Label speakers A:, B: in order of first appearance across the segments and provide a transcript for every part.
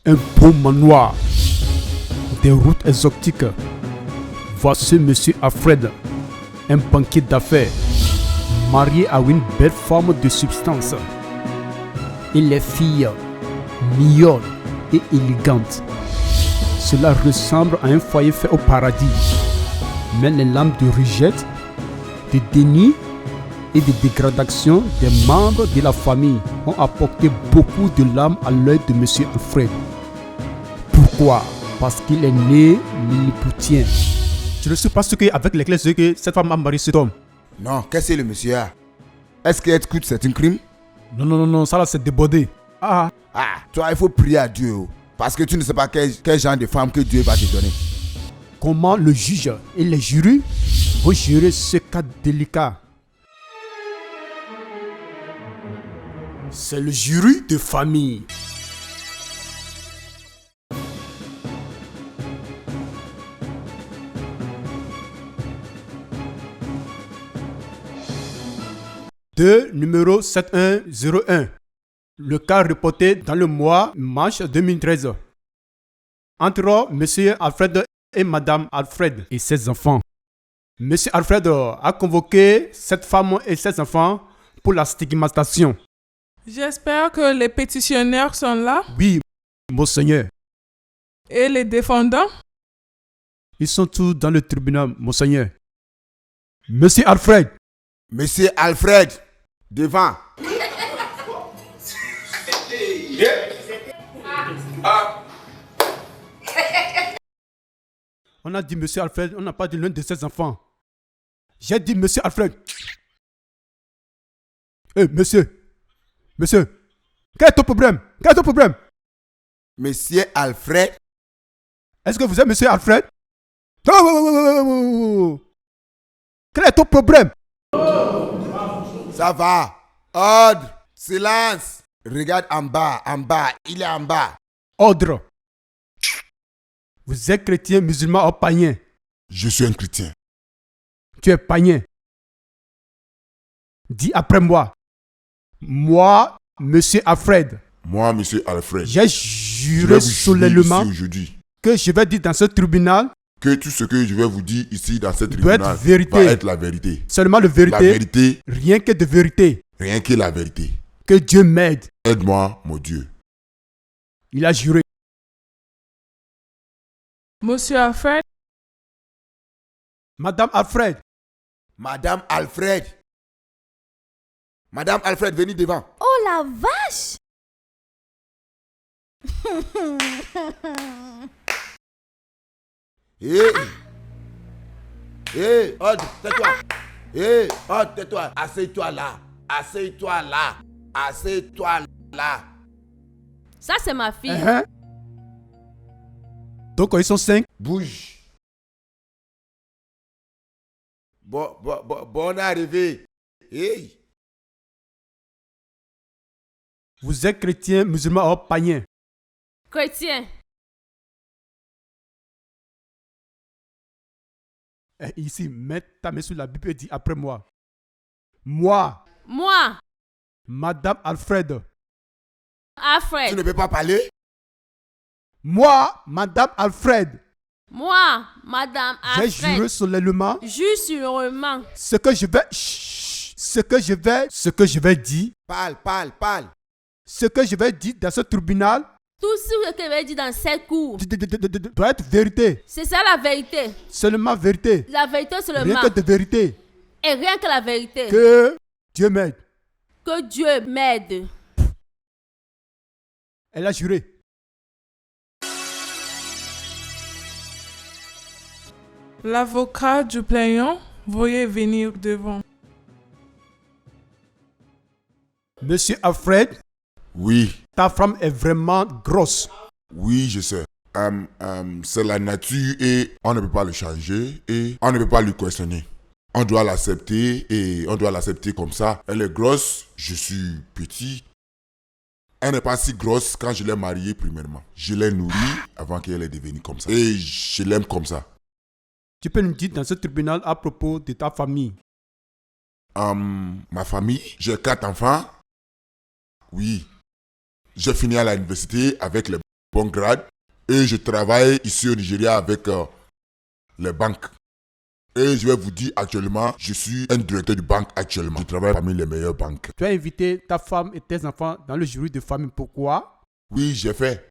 A: Un beau manoir, des routes exotiques. Voici Monsieur Alfred, un banquier d'affaires, marié à une belle femme de substance. Et les filles, mignonnes et élégantes. Cela ressemble à un foyer fait au paradis. Mais les lames de rejet, de déni et de dégradation des membres de la famille ont apporté beaucoup de larmes à l'œil de Monsieur Alfred. Pourquoi? Parce qu'il est né lilliputien. Je ne sais pas ce qu'avec lesquels que cette femme a marié cet homme.
B: Non, qu'est-ce que le monsieur a? Est-ce qu'être scout c'est un crime?
A: Non, ça là c'est débordé.
B: Toi il faut prier à Dieu. Parce que tu ne sais pas quel genre de femme que Dieu va te donner.
A: Comment le juge et les jurys vont gérer ce cas délicat? C'est le jury de famille. De numéro 7101. Le cas reporté dans le mois mars 2013. Entre M. Alfred et Mme Alfred et ses enfants. M. Alfred a convoqué cette femme et ses enfants pour la stigmatisation.
C: J'espère que les pétitionnaires sont là.
A: Oui, monseigneur.
C: Et les défendants?
A: Ils sont tous dans le tribunal, monseigneur. Monsieur Alfred.
B: Monsieur Alfred, devant.
A: On a dit Monsieur Alfred, on n'a pas dit l'un de ses enfants. J'ai dit Monsieur Alfred. Monsieur. Quel est ton problème?
B: Monsieur Alfred.
A: Est-ce que vous êtes Monsieur Alfred? Quel est ton problème?
B: Ça va. Ordre. Silence. Regarde en bas. Il est en bas.
A: Ordre. Vous êtes chrétien, musulman ou païen?
D: Je suis un chrétien.
A: Tu es païen. Dis après moi. Moi, Monsieur Alfred.
D: Moi, Monsieur Alfred.
A: J'ai juré solennellement que je vais dire dans ce tribunal
D: que tout ce que je vais vous dire ici dans ce
A: doit
D: tribunal
A: être
D: va être la vérité.
A: Seulement la vérité.
D: La vérité.
A: Rien que de vérité.
D: Rien que la vérité.
A: Que Dieu m'aide.
D: Aide-moi, mon Dieu.
A: Il a juré.
C: Monsieur Alfred?
A: Madame Alfred.
B: Madame Alfred, venez devant.
E: Oh la vache!
B: Ordre, tais-toi. Ordre, tais-toi. Assieds-toi là.
E: Ça, c'est ma fille.
A: Donc, ils sont 5.
B: Bouge. Bonne arrivée.
A: Vous êtes chrétien, musulman ou païen?
E: Chrétien.
A: Ici, mets ta main sur la Bible et dis après moi. Moi. Madame Alfred.
E: Alfred.
B: Tu ne peux pas parler?
A: Moi, Madame Alfred.
E: Moi, Madame Alfred.
A: J'ai juré solennellement.
E: Jure sûrement.
A: Ce que je vais dire.
B: Parle.
A: Ce que je vais dire dans ce tribunal.
E: Tout ce que je vais dire dans cette cour
A: doit être vérité.
E: C'est ça la vérité.
A: Seulement vérité.
E: La vérité seulement.
A: Rien que de vérité.
E: Et rien que la vérité.
A: Que Dieu m'aide.
E: Que Dieu m'aide.
A: Elle a juré.
C: L'avocat du plaignant, veuillez venir devant.
A: Monsieur Alfred.
D: Oui.
A: Ta femme est vraiment grosse.
D: Oui, je sais. C'est la nature et on ne peut pas le changer et on ne peut pas lui questionner. On doit l'accepter et on doit l'accepter comme ça. Elle est grosse, je suis petit. Elle n'est pas si grosse quand je l'ai mariée premièrement. Je l'ai nourrie avant qu'elle ait devenu comme ça. Et je l'aime comme ça.
A: Tu peux nous dire dans ce tribunal à propos de ta famille?
D: Ma famille, j'ai 4 enfants. Oui. J'ai fini à l'université avec les bon grade et je travaille ici au Nigeria avec les banques. Et je vais vous dire actuellement, je suis un directeur de banque actuellement. Je travaille parmi les meilleures banques.
A: Tu as invité ta femme et tes enfants dans le jury de famille. Pourquoi?
D: Oui, j'ai fait.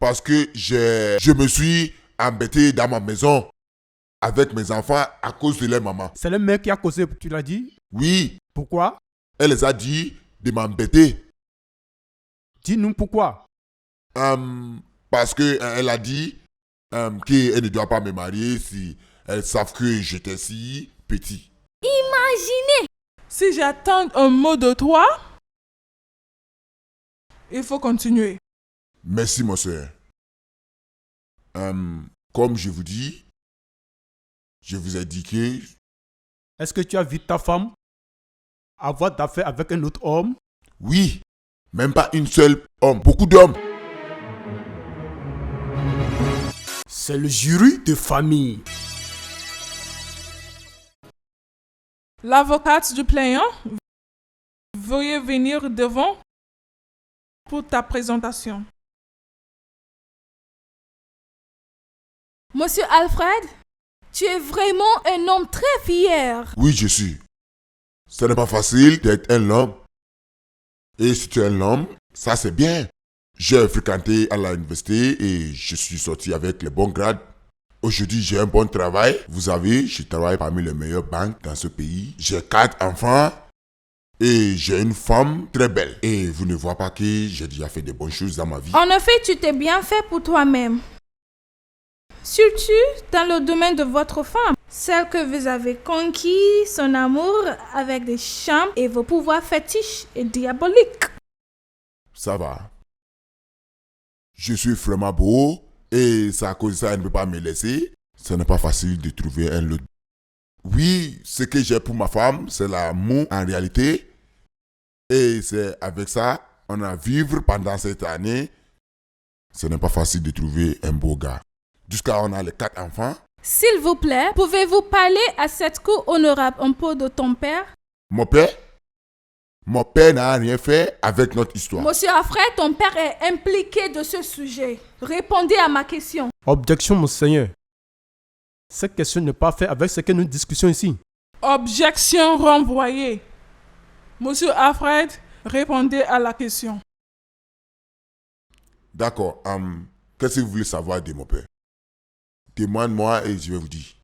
D: Parce que je me suis embêté dans ma maison avec mes enfants à cause de leur maman.
A: C'est le mec qui a causé, tu l'as dit?
D: Oui,
A: Pourquoi?
D: elle les a dit de m'embêter.
A: Dis-nous pourquoi.
D: Parce qu'elle a dit qu'elle ne doit pas me marier si elles savent que j'étais si petit.
E: Imaginez.
C: Si j'attends un mot de toi, il faut continuer.
D: Merci, mon soeur. Comme je vous dis, je vous ai dit que
A: Est-ce que tu as vu ta femme avoir d'affaires avec un autre homme?
D: oui, même pas une seule homme, beaucoup d'hommes.
A: C'est le jury de famille.
C: L'avocate du plaignant, veuillez venir devant pour ta présentation.
E: Monsieur Alfred, tu es vraiment un homme très fier.
D: Oui, je suis. Ce n'est pas facile d'être un homme. Et si tu es un homme, ça c'est bien. J'ai fréquenté à l'université et je suis sorti avec les bons grades. Aujourd'hui, j'ai un bon travail. Vous savez, je travaille parmi les meilleures banques dans ce pays. J'ai 4 enfants et j'ai une femme très belle. Et vous ne voyez pas que j'ai déjà fait de bonnes choses dans ma vie.
F: En effet, tu t'es bien fait pour toi-même. Surtout dans le domaine de votre femme, celle que vous avez conquis son amour avec des charmes et vos pouvoirs fétiches et diaboliques.
D: Ça va. Je suis vraiment beau et c'est à cause de ça elle ne peut pas me laisser. Ce n'est pas facile de trouver un lot. Oui, ce que j'ai pour ma femme, c'est l'amour en réalité. Et c'est avec ça, on a vivre pendant cette année. Ce n'est pas facile de trouver un beau gars. Jusqu'à on a les 4 enfants.
F: S'il vous plaît, pouvez-vous parler à cette cour honorable un peu de ton père?
D: Mon père n'a rien fait avec notre histoire.
F: Monsieur Alfred, ton père est impliqué de ce sujet. Répondez à ma question.
A: Objection, monseigneur. Cette question n'est pas faite avec ce que nous discutons ici.
C: Objection renvoyée. Monsieur Alfred, répondez à la question.
D: D'accord. Qu'est-ce que vous voulez savoir de mon père? Demande-moi et je vais vous dire.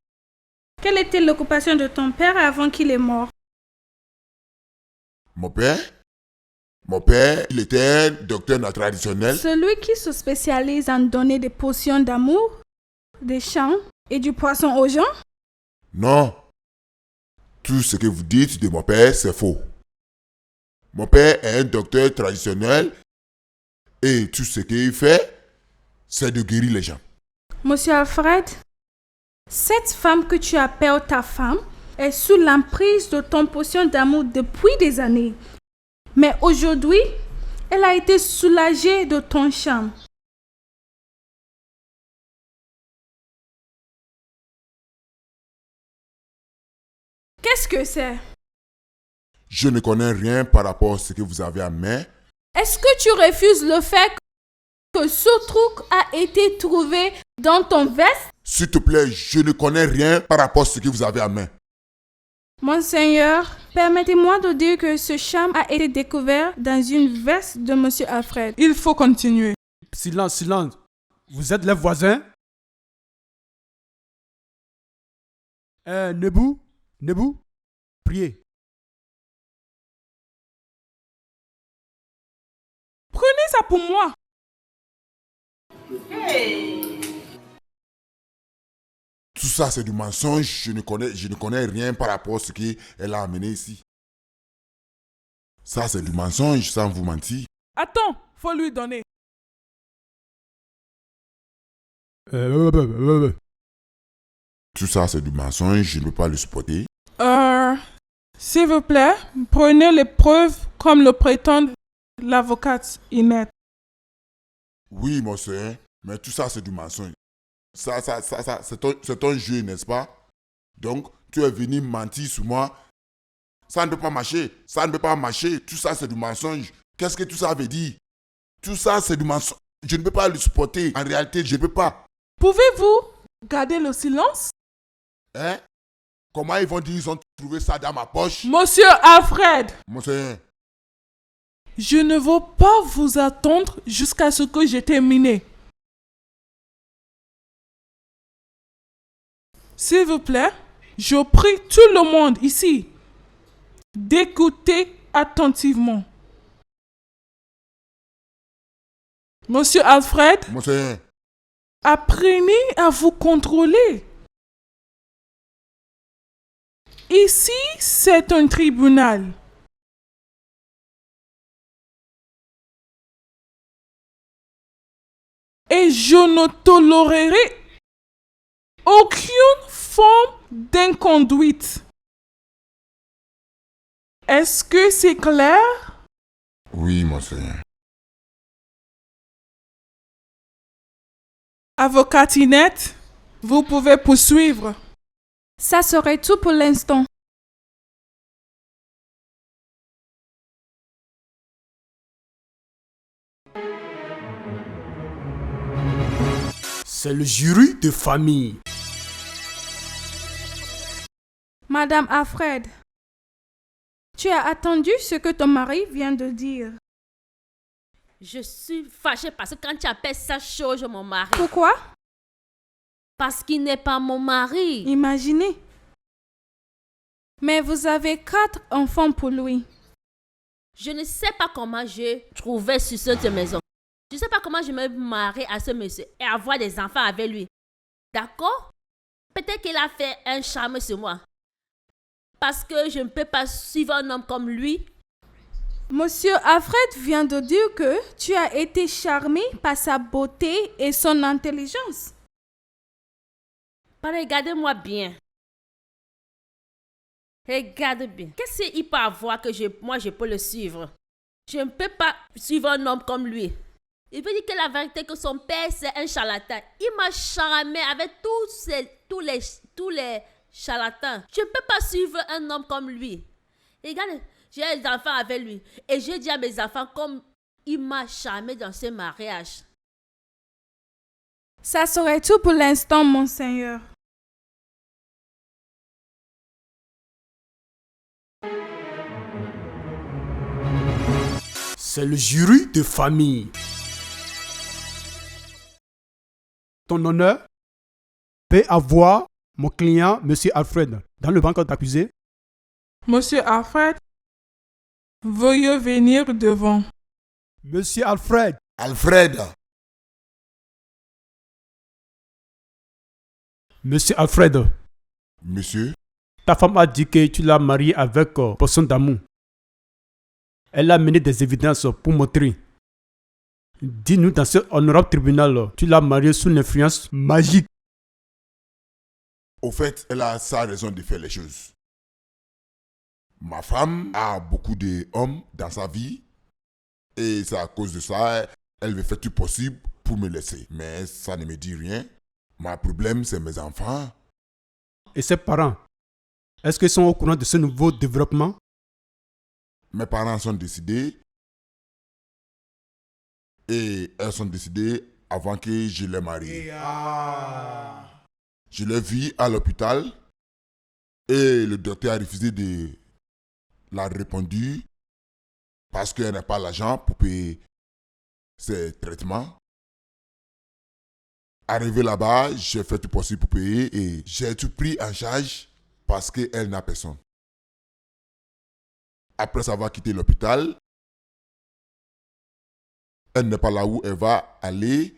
F: Quelle était l'occupation de ton père avant qu'il est mort?
D: Mon père, il était docteur traditionnel.
F: Celui qui se spécialise en donner des potions d'amour, des chants et du poisson aux gens?
D: Non. Tout ce que vous dites de mon père, c'est faux. Mon père est un docteur traditionnel et tout ce qu'il fait, c'est de guérir les gens.
F: Monsieur Alfred, cette femme que tu appelles ta femme est sous l'emprise de ton potion d'amour depuis des années. Mais aujourd'hui, elle a été soulagée de ton charme. Qu'est-ce que c'est?
D: Je ne connais rien par rapport à ce que vous avez en main.
F: Est-ce que tu refuses le fait que ce truc a été trouvé dans ton veste?
D: S'il te plaît, je ne connais rien par rapport à ce que vous avez en main.
F: Monseigneur, permettez-moi de dire que ce charme a été découvert dans une veste de Monsieur Alfred.
C: Il faut continuer.
A: Silence, silence. Vous êtes les voisins? Nebou, priez.
C: Prenez ça pour moi.
D: Tout ça, c'est du mensonge. Je ne connais rien par rapport à ce qu'elle a amené ici. Ça, c'est du mensonge, sans vous mentir.
C: Attends, faut lui donner.
D: Tout ça, c'est du mensonge. Je ne peux pas le supporter.
C: S'il vous plaît, prenez les preuves comme le prétend l'avocate Inette.
D: Oui, mon soeur, mais tout ça, c'est du mensonge. Ça, c'est ton jeu, n'est-ce pas? Donc, tu es venu mentir sur moi. Ça ne peut pas marcher. Ça ne peut pas marcher. Tout ça, c'est du mensonge. Qu'est-ce que tout ça veut dire? Tout ça, c'est du mensonge. Je ne peux pas le supporter. En réalité, je ne peux pas.
C: Pouvez-vous garder le silence?
D: Hein? Comment ils vont dire qu'ils ont trouvé ça dans ma poche?
C: Monsieur Alfred,
D: Monseigneur,
C: je ne veux pas vous attendre jusqu'à ce que j'ai terminé. S'il vous plaît, je prie tout le monde ici d'écouter attentivement. Monsieur Alfred,
D: Monseigneur,
C: apprenez à vous contrôler. Ici, c'est un tribunal. Et je ne tolérerai aucune forme d'inconduite. Est-ce que c'est clair?
D: oui, Monseigneur.
C: Avocatinette, vous pouvez poursuivre.
F: Ça serait tout pour l'instant.
A: C'est le jury de famille.
F: Madame Alfred, tu as attendu ce que ton mari vient de dire.
E: Je suis fâchée parce que quand tu appelles ça chose mon mari,
F: Pourquoi?
E: parce qu'il n'est pas mon mari.
F: Imaginez. Mais vous avez 4 enfants pour lui.
E: Je ne sais pas comment j'ai trouvé sur cette maison. Je ne sais pas comment je me marie à ce monsieur et avoir des enfants avec lui. D'accord? Peut-être qu'il a fait un charme sur moi. Parce que je ne peux pas suivre un homme comme lui.
F: Monsieur Alfred vient de dire que tu as été charmé par sa beauté et son intelligence.
E: Regardez-moi bien. Regarde bien. Qu'est-ce qu'il peut avoir que moi je peux le suivre? Je ne peux pas suivre un homme comme lui. Il veut dire que la vérité que son père c'est un charlatan. Il m'a charmé avec tous les charlatans. Je ne peux pas suivre un homme comme lui. Regarde, j'ai des enfants avec lui. Et j'ai dit à mes enfants comme il m'a charmé dans ce mariage.
F: Ça serait tout pour l'instant, monseigneur.
A: C'est le jury de famille. Ton honneur peut avoir mon client, Monsieur Alfred, dans le banc d'accusé.
C: Monsieur Alfred, veuillez venir devant.
A: Monsieur Alfred,
B: Alfred,
A: Monsieur Alfred,
D: Monsieur,
A: ta femme a dit que tu l'as marié avec poisson d'amour. Elle a mené des évidences pour montrer. Dis-nous dans ce honorable tribunal, tu l'as marié sous l'influence magique.
D: au fait, elle a sa raison de faire les choses. Ma femme a beaucoup d'hommes dans sa vie. Et c'est à cause de ça, elle veut faire tout possible pour me laisser. Mais ça ne me dit rien. Mon problème, c'est mes enfants.
A: Et ses parents, est-ce qu'ils sont au courant de ce nouveau développement?
D: Mes parents sont décédés. Et elles sont décédées avant que je les marie. Je l'ai vue à l'hôpital. Et le docteur a refusé de la répondre parce qu'elle n'a pas l'argent pour payer ses traitements. Arrivé là-bas, j'ai fait tout possible pour payer et j'ai tout pris en charge parce qu'elle n'a personne. Après avoir quitté l'hôpital, elle n'est pas là où elle va aller.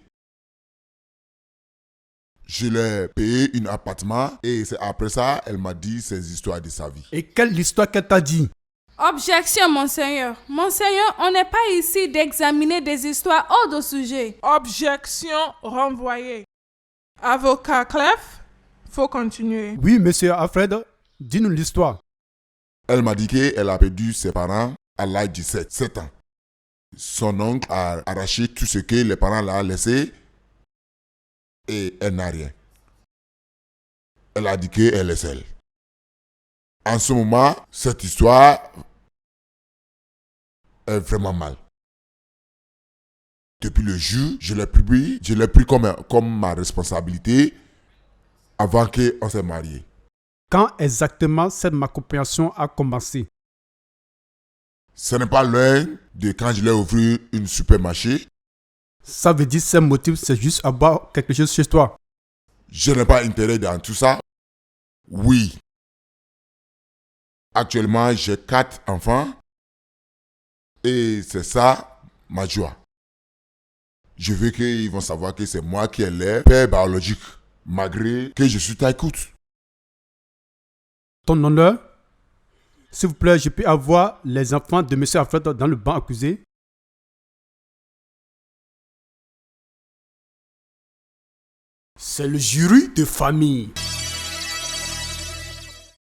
D: Je lui ai payé un appartement et c'est après ça, elle m'a dit ses histoires de sa vie.
A: Et quelle histoire qu'elle t'a dit?
F: Objection, monseigneur. Monseigneur, on n'est pas ici d'examiner des histoires hors de sujet.
C: Objection renvoyée. Avocat Clef, faut continuer.
A: Oui, Monsieur Alfred, dis-nous l'histoire.
D: Elle m'a dit qu'elle a perdu ses parents à l'âge de 7 ans. Son oncle a arraché tout ce que les parents l'ont laissé et elle n'a rien. Elle a dit qu'elle est seule. En ce moment, cette histoire est vraiment mal. Depuis le jour, je l'ai pris comme ma responsabilité avant qu'on s'est marié.
A: Quand exactement cette compréhension a commencé?
D: Ce n'est pas loin de quand je l'ai ouvert une supermarché.
A: Ça veut dire que ce motif, c'est juste avoir quelque chose chez toi.
D: Je n'ai pas intérêt dans tout ça. Oui. Actuellement, j'ai 4 enfants. Et c'est ça, ma joie. Je veux qu'ils vont savoir que c'est moi qui est leur père biologique, malgré que je suis taille-courte.
A: Ton honneur? S'il vous plaît, je peux avoir les enfants de M. Alfred dans le banc accusé? C'est le jury de famille.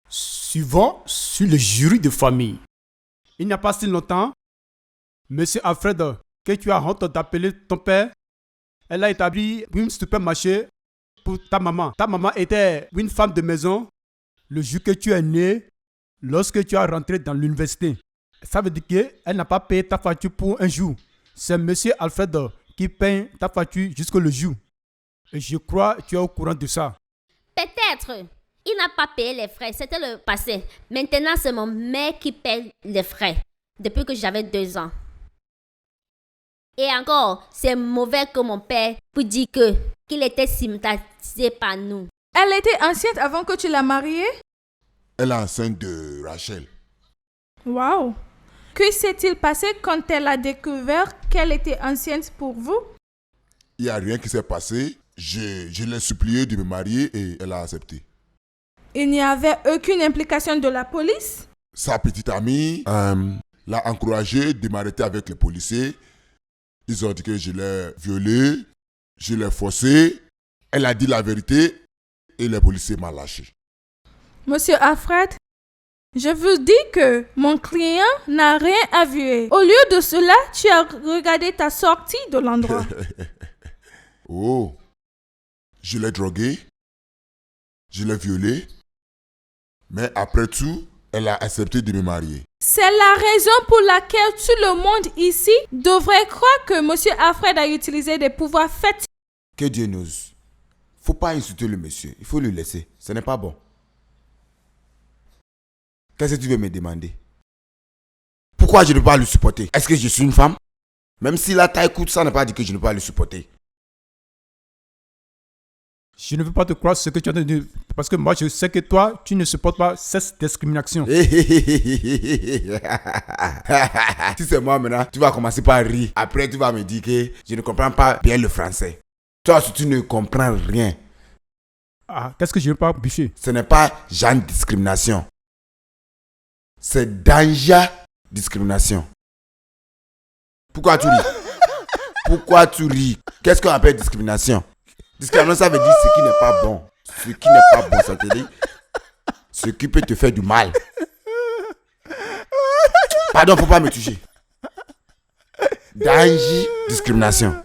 A: Suivons sur le jury de famille. Il n'y a pas si longtemps, M. Alfred, que tu as honte d'appeler ton père, elle a établi un supermarché pour ta maman. Ta maman était une femme de maison le jour que tu es né, lorsque tu as rentré dans l'université. Ça veut dire qu'elle n'a pas payé ta facture pour un jour. C'est M. Alfred qui paye ta facture jusqu'au jour. Et je crois que tu es au courant de ça.
E: Peut-être. Il n'a pas payé les frais. C'était le passé. Maintenant, c'est mon mère qui paye les frais. Depuis que j'avais 2 ans. Et encore, c'est mauvais que mon père peut dire qu'il était sympathisé par nous.
F: Elle était enceinte avant que tu la mariée?
D: Elle est enceinte de Rachel.
F: Wow! Que s'est-il passé quand elle a découvert qu'elle était enceinte pour vous?
D: Il n'y a rien qui s'est passé. Je l'ai supplié de me marier et elle a accepté.
F: Il n'y avait aucune implication de la police?
D: Sa petite amie l'a encouragé de m'arrêter avec les policiers. Ils ont dit que je l'ai violée, je l'ai forcée. Elle a dit la vérité et les policiers m'ont lâché.
F: Monsieur Alfred, je vous dis que mon client n'a rien avoué. Au lieu de cela, tu as regardé ta sortie de l'endroit.
D: Oh, je l'ai droguée, je l'ai violée, mais après tout, elle a accepté de me marier.
F: C'est la raison pour laquelle tout le monde ici devrait croire que Monsieur Alfred a utilisé des pouvoirs faits.
B: Que Dieu nous. Faut pas insulter le monsieur. Il faut le laisser. Ce n'est pas bon. Qu'est-ce que tu veux me demander? Pourquoi je ne peux pas le supporter? Est-ce que je suis une femme? Même si la taille coûte, ça ne veut pas dire que je ne peux pas le supporter.
A: Je ne veux pas te croire ce que tu as dit, parce que moi je sais que toi, tu ne supportes pas cette discrimination.
B: Si c'est moi maintenant, tu vas commencer par rire. Après, tu vas me dire que je ne comprends pas bien le français. Toi, si tu ne comprends rien.
A: Ah, qu'est-ce que je ne veux pas bûcher?
B: Ce n'est pas genre discrimination. C'est danger discrimination. Pourquoi tu ris? Pourquoi tu ris? Qu'est-ce qu'on appelle discrimination? Discrimination, ça veut dire ce qui n'est pas bon. Ce qui n'est pas bon, ça veut dire ce qui peut te faire du mal. Pardon, faut pas me toucher. Danger, discrimination.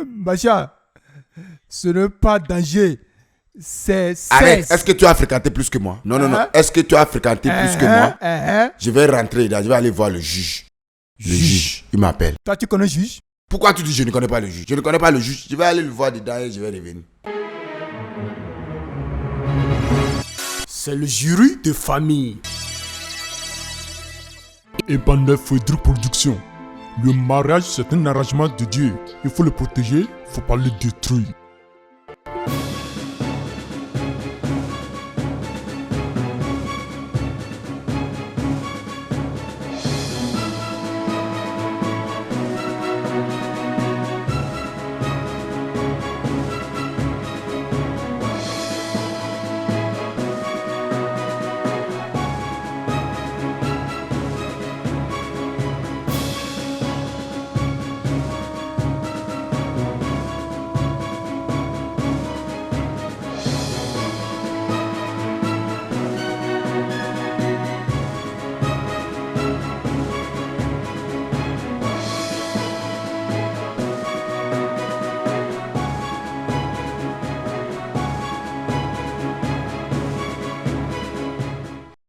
A: Bacha, ce n'est pas danger. C'est...
B: Arrête, est-ce que tu as fréquenté plus que moi? Non, non, non. Est-ce que tu as fréquenté plus que moi? Je vais rentrer là, je vais aller voir le juge. Le juge, il m'appelle.
A: Toi, tu connais le juge?
B: Pourquoi tu dis je ne connais pas le juge? Je ne connais pas le juge. Je vais aller le voir dedans et je vais revenir.
A: C'est le jury de famille.
G: Et Bandel Frederick Production. Le mariage, c'est un arrangement de Dieu. Il faut le protéger, il ne faut pas le détruire.